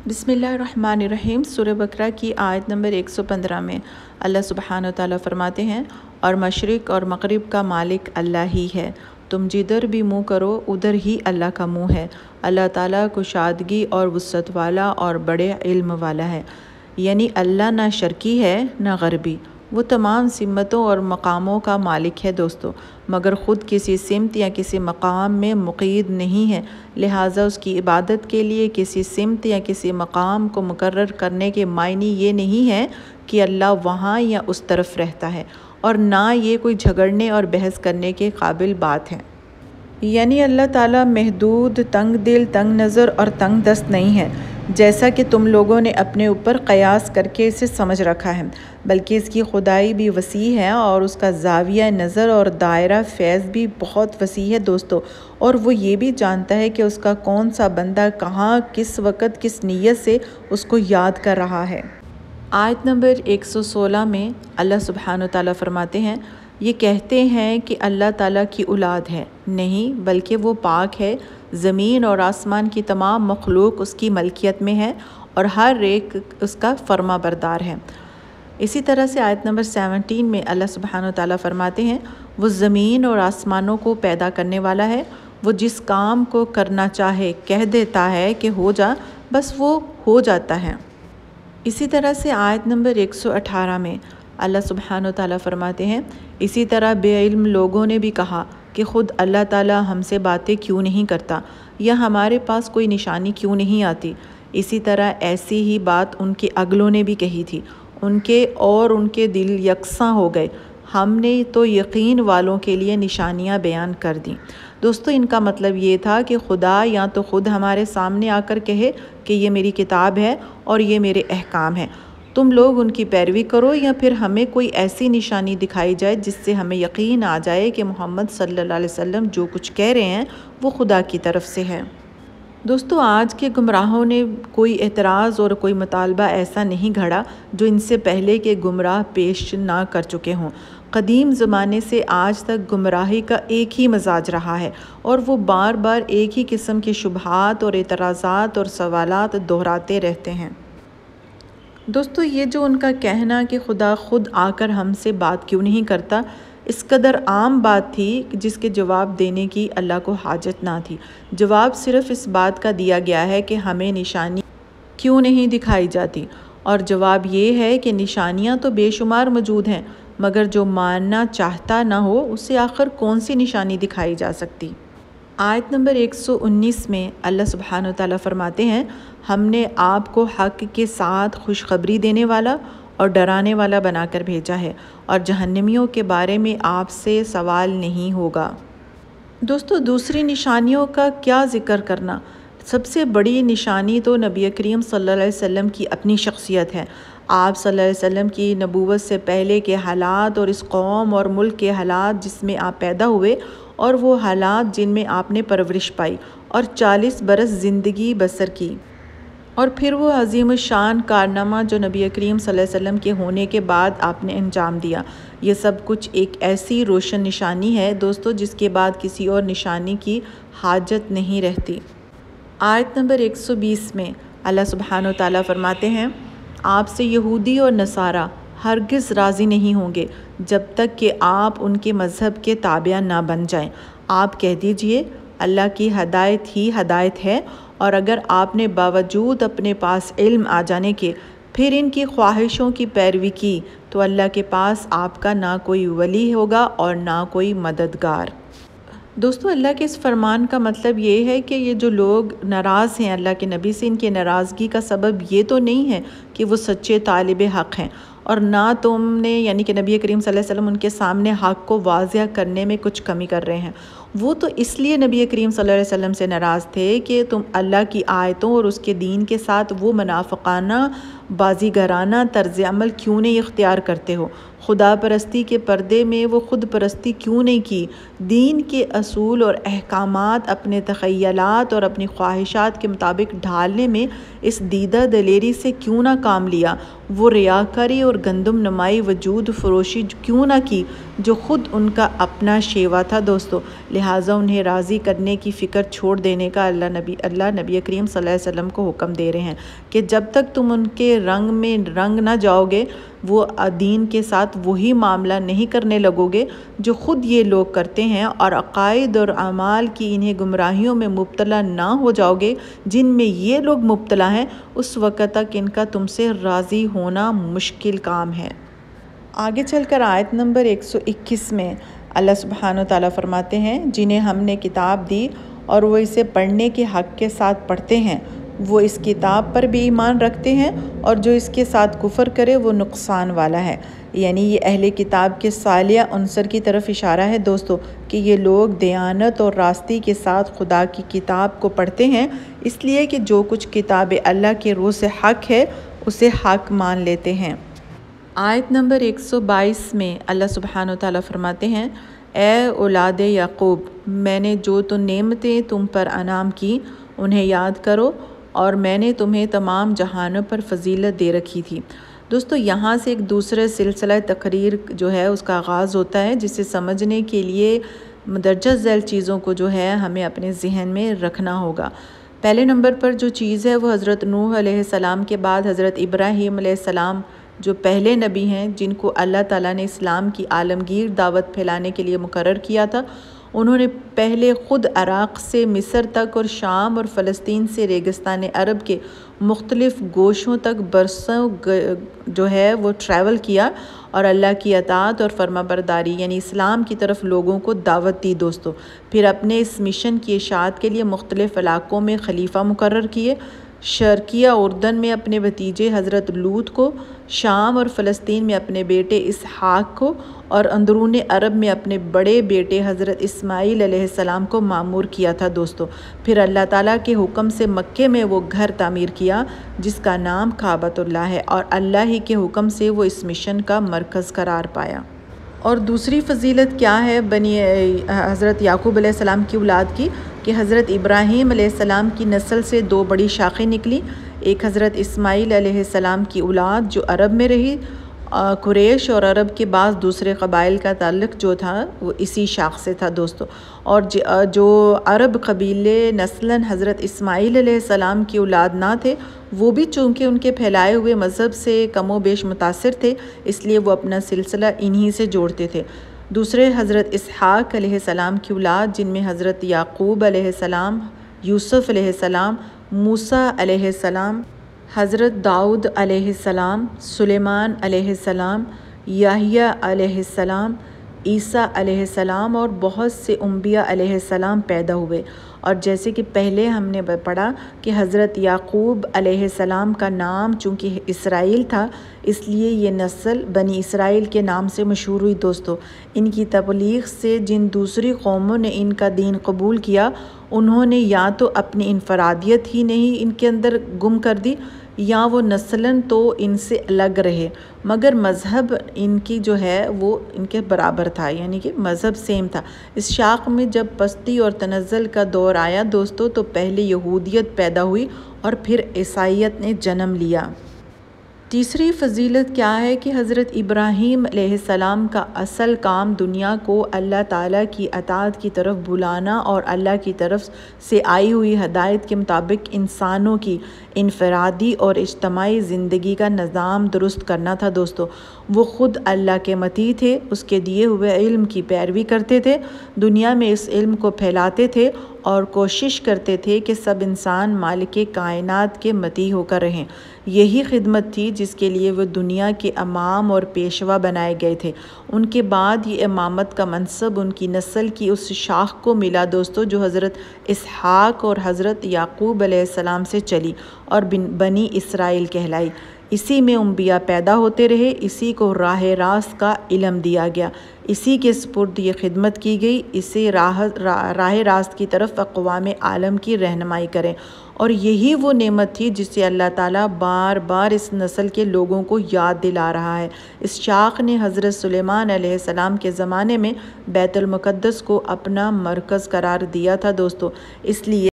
बिस्मिल्लाहिर्रहमानिर्रहीम। सूरह बकरा की आयत नंबर 115 में अल्लाह सुब्हानहू तआला फरमाते हैं, और मशरिक़ और मग़रिब का मालिक अल्लाह ही है, तुम जिधर भी मुँह करो उधर ही अल्लाह का मुँह है। अल्लाह ताला कुशादगी और वुसअत वाला और बड़े इल्म वाला है। यानी अल्लाह ना शर्की है ना गरबी, वो तमाम सिमतों और मकामों का मालिक है दोस्तों, मगर ख़ुद किसी सिमत या किसी मकाम में मुक़य्यद नहीं है। लिहाजा उसकी इबादत के लिए किसी सिमत या किसी मकाम को मुकर्रर करने के मायने ये नहीं है कि अल्लाह वहाँ या उस तरफ रहता है, और ना ये कोई झगड़ने और बहस करने के काबिल बात है। यानी अल्लाह ताला महदूद, तंग दिल, तंग नज़र और तंग दस्त नहीं है, जैसा कि तुम लोगों ने अपने ऊपर क़यास करके इसे समझ रखा है, बल्कि इसकी खुदाई भी वसी है और उसका ज़ाविया नज़र और दायरा फ़ैज़ भी बहुत वसी है दोस्तों। और वो ये भी जानता है कि उसका कौन सा बंदा कहाँ, किस वक़्त, किस नीयत से उसको याद कर रहा है। आयत नंबर 116 में अल्लाह सुब्हानहू तआला फरमाते हैं, ये कहते हैं कि अल्लाह ताला की औलाद है, नहीं बल्कि वो पाक है। ज़मीन और आसमान की तमाम मखलूक उसकी मलकियत में है और हर एक उसका फर्मा बरदार है। इसी तरह से आयत नंबर 17 में अल्लाह सुब्हानहू तआला फरमाते हैं, वो ज़मीन और आसमानों को पैदा करने वाला है, वो जिस काम को करना चाहे कह देता है कि हो जा, बस वो हो जाता है। इसी तरह से आयत नंबर 118 में अल्लाह सुब्हानहू तआला फरमाते हैं, इसी तरह बेइल्म लोगों ने भी कहा कि ख़ुद अल्लाह ताला हमसे बातें क्यों नहीं करता या हमारे पास कोई निशानी क्यों नहीं आती। इसी तरह ऐसी ही बात उनके अगलों ने भी कही थी, उनके दिल यकसा हो गए। हमने तो यकीन वालों के लिए निशानियां बयान कर दी। दोस्तों, इनका मतलब ये था कि खुदा या तो ख़ुद हमारे सामने आकर कहे कि ये मेरी किताब है और ये मेरे अहकाम है, तुम लोग उनकी पैरवी करो, या फिर हमें कोई ऐसी निशानी दिखाई जाए जिससे हमें यकीन आ जाए कि मोहम्मद सल्लल्लाहु अलैहि वसल्लम जो कुछ कह रहे हैं वो खुदा की तरफ से है। दोस्तों, आज के गुमराहों ने कोई एतराज़ और कोई मुतालबा ऐसा नहीं घड़ा जो इनसे पहले के गुमराह पेश ना कर चुके हों। क़दीम ज़माने से आज तक गुमराही का एक ही मजाज रहा है और वो बार बार एक ही किस्म के शुबहात और एतराज़ात और सवालात दोहराते रहते हैं। दोस्तों, ये जो उनका कहना कि खुदा खुद आकर हमसे बात क्यों नहीं करता, इस कदर आम बात थी कि जिसके जवाब देने की अल्लाह को हाजत ना थी। जवाब सिर्फ़ इस बात का दिया गया है कि हमें निशानी क्यों नहीं दिखाई जाती, और जवाब ये है कि निशानियाँ तो बेशुमार मौजूद हैं, मगर जो मानना चाहता ना हो उसे आखिर कौन सी निशानी दिखाई जा सकती। आयत नंबर 119 में अल्लाह सुब्हानहू तआला फरमाते हैं, हमने आपको हक़ के साथ खुशखबरी देने वाला और डराने वाला बनाकर भेजा है, और जहन्नमियों के बारे में आपसे सवाल नहीं होगा। दोस्तों, दूसरी निशानियों का क्या ज़िक्र करना। सबसे बड़ी निशानी तो नबी करीम सल्लल्लाहु अलैहि वसल्लम की अपनी शख्सियत है। आप सल्लल्लाहु अलैहि वसल्लम की नबूवत से पहले के हालात और इस कौम और मुल्क के हालात जिसमें आप पैदा हुए, और वो हालात जिनमें आपने परवरिश पाई और 40 बरस ज़िंदगी बसर की, और फिर वो अज़ीम शान कारनामा जो नबी करीम सल्लल्लाहु अलैहि वसल्लम के होने के बाद आपने अंजाम दिया। ये सब कुछ एक ऐसी रोशन निशानी है दोस्तों जिसके बाद किसी और निशानी की हाजत नहीं रहती। आयत नंबर 120 में अल्लाह सुब्हानहू तआला फरमाते हैं, आपसे यहूदी और नसारा हरगिज़ राज़ी नहीं होंगे जब तक कि आप उनके मज़हब के ताबिया ना बन जाएं। आप कह दीजिए, अल्लाह की हदायत ही हदायत है, और अगर आपने बावजूद अपने पास इल्म आ जाने के फिर इनकी ख्वाहिशों की पैरवी की तो अल्लाह के पास आपका ना कोई वली होगा और ना कोई मददगार। दोस्तों, अल्लाह के इस फरमान का मतलब ये है कि ये जो लोग नाराज़ हैं अल्लाह के नबी से, इनके नाराज़गी का सबब ये तो नहीं है कि वो सच्चे तालिब हक़ हैं, और ना तुमने यानी कि नबी करीम सल्लल्लाहु अलैहि वसल्लम उनके सामने हक़ को वाज़िया करने में कुछ कमी कर रहे हैं। वो तो इसलिए नबी करीम सल्लल्लाहु अलैहि वसल्लम से नाराज़ थे कि तुम अल्लाह की आयतों और उसके दीन के साथ वो मुनाफ़िकाना बाजीगराना तर्ज अमल क्यों नहीं इख्तियार करते हो? खुदा परस्ती के पर्दे में वो खुद परस्ती क्यों नहीं की? दीन के असूल और अहकामात अपने तख़य्युलात और अपनी ख्वाहिशात के मुताबिक ढालने में इस दीदा दलेरी से क्यों ना काम लिया? वो रियाकारी और गंदम नमाई वजूद फरोशी क्यों ना की जो ख़ुद उनका अपना शेवा था दोस्तों। लिहाजा उन्हें राज़ी करने की फ़िक्र छोड़ देने का अल्लाह नबी करीम सल्लल्लाहु अलैहि वसल्लम को हुक्म दे रहे हैं कि जब तक तुम उनके रंग में रंग ना जाओगे, वो दीन के साथ वही मामला नहीं करने लगोगे जो ख़ुद ये लोग करते हैं, और अक़ाइद और अमाल की इन्हें गुमराहियों में मुब्तला ना हो जाओगे जिनमें ये लोग मुब्तला हैं, उस वक़्त तक इनका तुमसे राज़ी होना मुश्किल काम है। आगे चलकर आयत नंबर 121 में अल्लाह सुब्हानो तआला फरमाते हैं, जिन्हें हमने किताब दी और वो इसे पढ़ने के हक़ के साथ पढ़ते हैं, वो इस किताब पर भी ईमान रखते हैं, और जो इसके साथ कुफ़र करे वो नुकसान वाला है। यानी ये अहले किताब के सालिया उनसर की तरफ इशारा है दोस्तों कि ये लोग दयानत और रास्ती के साथ खुदा की किताब को पढ़ते हैं, इसलिए कि जो कुछ किताब अल्लाह के रूह से हक़ है उसे हक़ मान लेते हैं। आयत नंबर 122 में अल्लाह सुब्हानो तआला फरमाते हैं, ए औलाद याकूब, मैंने जो तो नेमतें तुम पर अनाम की उन्हें याद करो, और मैंने तुम्हें तमाम जहानों पर फजीलत दे रखी थी। दोस्तों यहाँ से एक दूसरे सिलसिला तकरीर जो है उसका आगाज़ होता है, जिसे समझने के लिए मदरजा झैल चीज़ों को जो है हमें अपने जहन में रखना होगा। पहले नंबर पर जो चीज़ है वो हज़रत नूह अलैहिस्सलाम के बाद हज़रत इब्राहीम अलैहिस्सलाम जो पहले नबी हैं, जिनको अल्लाह ताला ने इस्लाम की आलमगीर दावत फैलाने के लिए मुकर्रर किया था, उन्होंने पहले ख़ुद इराक़ से मिस्र तक और शाम और फ़लस्तीन से रेगिस्तान अरब के मुख्तलिफ़ गोशों तक बरसों जो है वो ट्रैवल किया और अल्लाह की अताअत और फर्माबरदारी यानी इस्लाम की तरफ लोगों को दावत दी दोस्तों। फिर अपने इस मिशन की इशाअत के लिए मुख्तलिफ़ इलाक़ों में खलीफा मुकर्रर किए। शर्किया उर्दन में अपने भतीजे हज़रत लूत को, शाम और फ़लस्तीन में अपने बेटे इसहाक़ को, और अंदरून अरब में अपने बड़े बेटे हज़रत इस्माईल अलैहिस्सलाम को मामूर किया था दोस्तों। फिर अल्लाह ताला के हुक्म से मक्के में वो घर तामीर किया जिसका नाम काबतुल्लाह है, और अल्लाह ही के हुक्म से वो इस मिशन का मरकज़ करार पाया। और दूसरी फ़जीलत क्या है बनी हज़रत याकूब अलैहिस्सलाम की औलाद की, कि हज़रत इब्राहीम अलैहिस्सलाम की नस्ल से दो बड़ी शाखें निकली। एक हज़रत इस्माईल अलैहिस्सलाम की औलाद जो अरब में रही, कुरैश और अरब के बाद दूसरे कबाइल का ताल्लुक़ जो था वो इसी शाख से था दोस्तों। और जो अरब कबीले नस्लन हज़रत इस्माईल अलैहिस्सलाम की औलाद ना थे, वो भी चूँकि उनके फैलाए हुए मज़हब से कमो बेश मुतासिर थे, इसलिए वो अपना सिलसिला इन्हीं से जोड़ते थे। दूसरे हज़रत इसहाक़ अलैहिस्सलाम की औलाद, जिनमें हज़रत याकूब अलैहिस्सलाम, यूसुफ़ अलैहिस्सलाम, मूसा अलैहिस्सलाम, हज़रत दाऊद अलैहिस्सलाम, सुलेमान अलैहिस्सलाम, याहिया अलैहिस्सलाम, ईसा अलैहिस्सलाम और बहुत से अंबिया अलैहिस्सलाम पैदा हुए। और जैसे कि पहले हमने पढ़ा कि हज़रत याकूब अलैहिस्सलाम का नाम चूँकि इसराइल था, इसलिए ये नस्ल बनी इसराइल के नाम से मशहूर हुई दोस्तों। इनकी तबलीग से जिन दूसरी कौमों ने इनका दीन कबूल किया, उन्होंने या तो अपनी इनफरादियत ही नहीं इनके अंदर गुम कर दी, या वो नस्लन तो इनसे अलग रहे, मगर मज़हब इनकी जो है वो इनके बराबर था, यानी कि मज़हब सेम था। इस शाख में जब पस्ती और तनज़्ज़ुल का दौर आया दोस्तों, तो पहले यहूदियत पैदा हुई और फिर ईसाईयत ने जन्म लिया। तीसरी फ़जीलत क्या है कि हज़रत इब्राहीम अलैहिस्सलाम का असल काम दुनिया को अल्लाह ताला की अताअत की तरफ बुलाना और अल्लाह की तरफ से आई हुई हदायत के मुताबिक इंसानों की इनफरादी और इज्तमाई ज़िंदगी का निज़ाम दुरुस्त करना था दोस्तों। वो ख़ुद अल्लाह के मती थे, उसके दिए हुए इल्म की पैरवी करते थे, दुनिया में इस इल्म को फैलाते थे और कोशिश करते थे कि सब इंसान मालिक कायनात के मती होकर रहें। यही खिदमत थी जिसके लिए वो दुनिया के इमाम और पेशवा बनाए गए थे। उनके बाद ये इमामत का मनसब उनकी नस्ल की उस शाख को मिला दोस्तों, जो हज़रत इसहाक़ और हज़रत याकूब अलैहिस्सलाम से चली और बनी इसराइल कहलाई। इसी में अम्बिया पैदा होते रहे, इसी को राह रास्त का इल्म दिया गया, इसी के सुपुर्द ये खिदमत की गई, इसे राह रास्त की तरफ अक़वाम आलम की रहनुमाई करें। और यही वो नेमत थी जिसे अल्लाह ताला बार बार इस नस्ल के लोगों को याद दिला रहा है। इस शाख ने हज़रत सुलेमान अलैहिस्सलाम के ज़माने में बैतुल मुक़द्दस को अपना मरकज़ करार दिया था दोस्तों। इसलिए